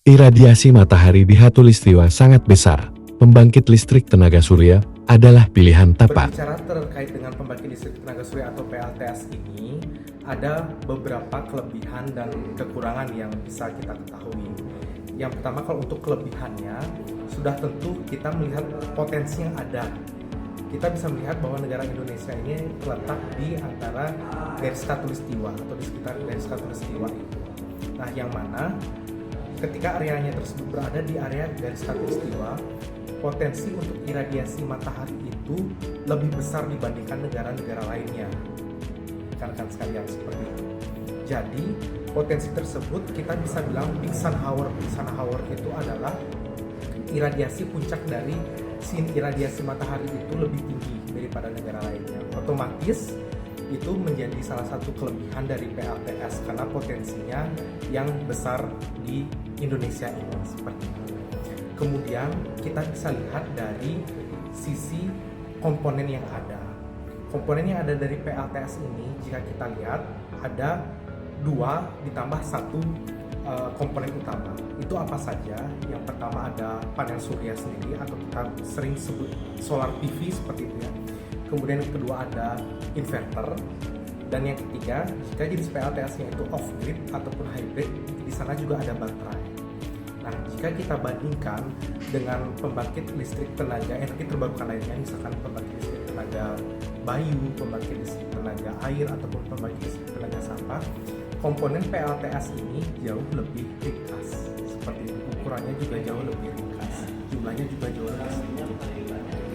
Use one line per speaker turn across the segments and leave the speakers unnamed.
Iradiasi matahari di Khatulistiwa sangat besar. Pembangkit listrik tenaga surya adalah pilihan tepat.
Berbicara terkait dengan pembangkit listrik tenaga surya atau PLTS ini, ada beberapa kelebihan dan kekurangan yang bisa kita ketahui. Yang pertama, kalau untuk kelebihannya, sudah tentu kita melihat potensi yang ada. Kita bisa melihat bahwa negara Indonesia ini terletak di antara garis khatulistiwa atau di sekitar garis khatulistiwa itu. Nah, yang mana ketika areanya tersebut berada di area garis khatulistiwa, potensi untuk iradiasi matahari itu lebih besar dibandingkan negara-negara lainnya. Rekan-rekan sekalian, seperti itu. Jadi, potensi tersebut kita bisa bilang peak sun hour. Peak sun hour itu adalah iradiasi puncak dari iradiasi matahari itu lebih tinggi daripada negara lainnya. Otomatis itu menjadi salah satu kelebihan dari PLTS karena potensinya yang besar di Indonesia ini seperti itu. Kemudian kita bisa lihat dari sisi komponen yang ada. Komponen yang ada dari PLTS ini, jika kita lihat ada 2 ditambah 1 komponen utama. Itu apa saja? Yang pertama ada panel surya sendiri atau kita sering sebut solar PV seperti itu ya. Kemudian yang kedua ada inverter, dan yang ketiga jika jenis PLTS-nya itu off grid ataupun hybrid, di sana juga ada baterai. Nah, jika kita bandingkan dengan pembangkit listrik tenaga energi terbarukan lainnya, misalkan pembangkit listrik tenaga bayu, pembangkit listrik tenaga air ataupun pembangkit listrik tenaga sampah, komponen PLTS ini jauh lebih ringkas. Seperti itu, ukurannya juga jauh lebih ringkas, jumlahnya juga jauh lebih sedikit.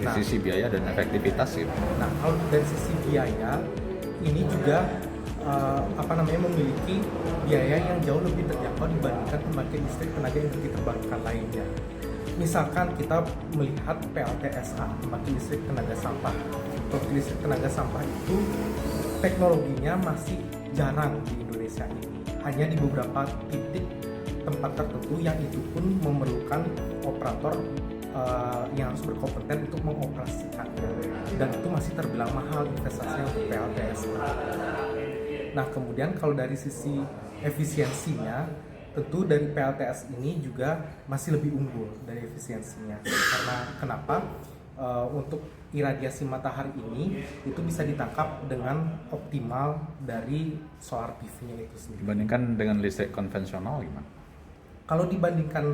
Dari sisi biaya dan efektivitas gitu.
Nah, kalau dari sisi biaya ini juga memiliki biaya yang jauh lebih terjangkau dibandingkan pembangkit listrik tenaga energi terbarukan lainnya. Misalkan kita melihat PLTSA, pembangkit listrik tenaga sampah. Pembangkit listrik tenaga sampah itu teknologinya masih jarang di Indonesia ini. Hanya di beberapa titik tempat tertentu yang itu pun memerlukan operator yang harus berkompeten untuk mengoperasikannya, dan itu masih terbilang mahal investasinya untuk PLTS. Nah, kemudian kalau dari sisi efisiensinya, tentu dari PLTS ini juga masih lebih unggul dari efisiensinya. Karena kenapa? Untuk iradiasi matahari ini itu bisa ditangkap dengan optimal dari solar PV-nya itu sendiri.
Dibandingkan dengan listrik konvensional gimana?
Kalau dibandingkan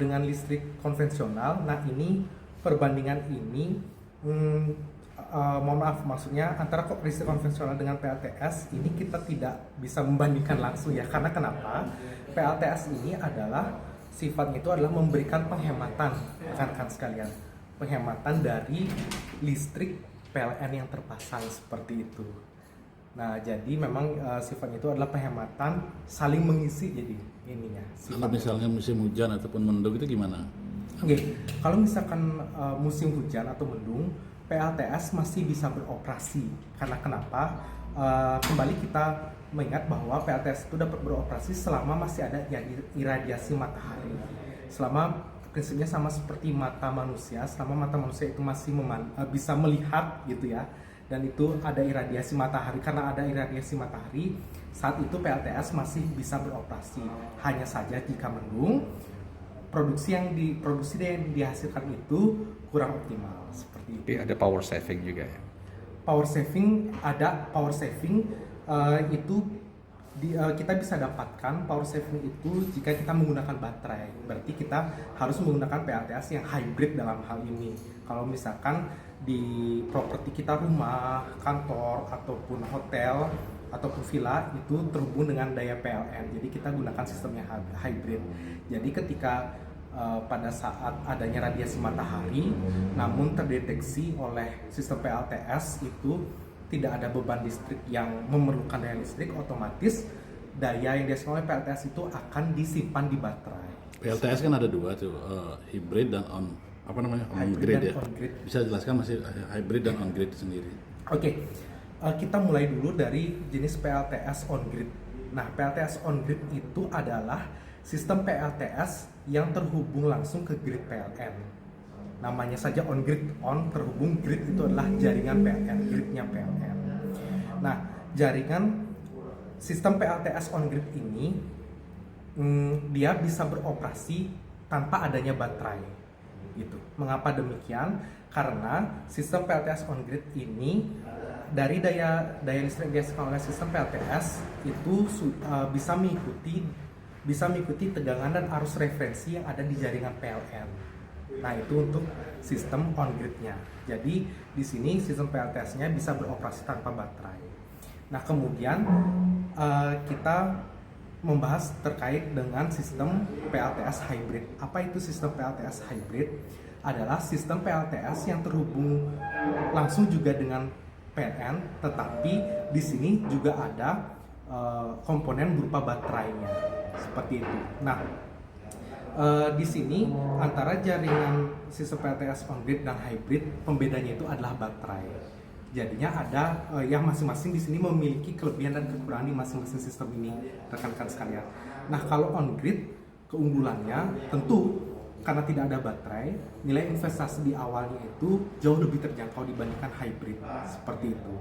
dengan listrik konvensional, nah ini perbandingan ini mohon maaf, maksudnya antara listrik konvensional dengan PLTS ini kita tidak bisa membandingkan langsung ya. Karena kenapa? PLTS ini adalah sifatnya itu adalah memberikan penghematan, rekan-rekan sekalian, penghematan dari listrik PLN yang terpasang seperti itu. Nah, jadi memang sifatnya itu adalah penghematan saling mengisi, jadi ininya.
Kalau misalnya musim hujan ataupun mendung itu gimana?
Oke, kalau misalkan musim hujan atau mendung, PLTS masih bisa beroperasi. Karena kenapa? Kembali kita mengingat bahwa PLTS itu dapat beroperasi selama masih ada iradiasi matahari. Selama prinsipnya sama seperti mata manusia, selama mata manusia itu masih bisa melihat gitu ya, dan itu ada iradiasi matahari. Karena ada iradiasi matahari, saat itu PLTS masih bisa beroperasi. Hanya saja jika mendung, produksi yang dihasilkan itu kurang optimal seperti itu.
Tapi ada power saving juga ya.
Power saving itu kita bisa dapatkan power saving itu jika kita menggunakan baterai. Berarti kita harus menggunakan PLTS yang hybrid dalam hal ini. Kalau misalkan di properti kita, rumah, kantor, ataupun hotel, ataupun villa itu terhubung dengan daya PLN. Jadi kita gunakan sistemnya hybrid. Jadi ketika pada saat adanya radiasi matahari namun terdeteksi oleh sistem PLTS itu tidak ada beban listrik yang memerlukan daya listrik, otomatis daya yang dihasilkan oleh PLTS itu akan disimpan di baterai.
PLTS kan ada 2 tuh, hybrid dan on grid ya. Bisa jelaskan masih hybrid dan on grid sendiri?
Oke. Kita mulai dulu dari jenis PLTS on grid. Nah, PLTS on grid itu adalah sistem PLTS yang terhubung langsung ke grid PLN. Namanya saja on grid, on terhubung, grid itu adalah jaringan PLN, gridnya PLN. Nah, jaringan sistem PLTS on grid ini dia bisa beroperasi tanpa adanya baterai. Gitu. Mengapa demikian? Karena sistem PLTS on grid ini dari daya listrik yang dihasilkan oleh sistem PLTS itu bisa mengikuti tegangan dan arus referensi yang ada di jaringan PLN. Nah, itu untuk sistem on grid-nya. Jadi di sini sistem PLTS-nya bisa beroperasi tanpa baterai. Nah, kemudian kita membahas terkait dengan sistem PLTS hybrid. Apa itu sistem PLTS hybrid? Adalah sistem PLTS yang terhubung langsung juga dengan PLN, tetapi di sini juga ada komponen berupa baterainya, seperti itu. Nah, di sini antara jaringan sistem PLTS on grid dan hybrid, pembedanya itu adalah baterai. Jadinya ada yang masing-masing di sini memiliki kelebihan dan kekurangan di masing-masing sistem ini, rekan-rekan sekalian. Nah, kalau on grid keunggulannya tentu karena tidak ada baterai, nilai investasi di awalnya itu jauh lebih terjangkau dibandingkan hybrid, seperti itu.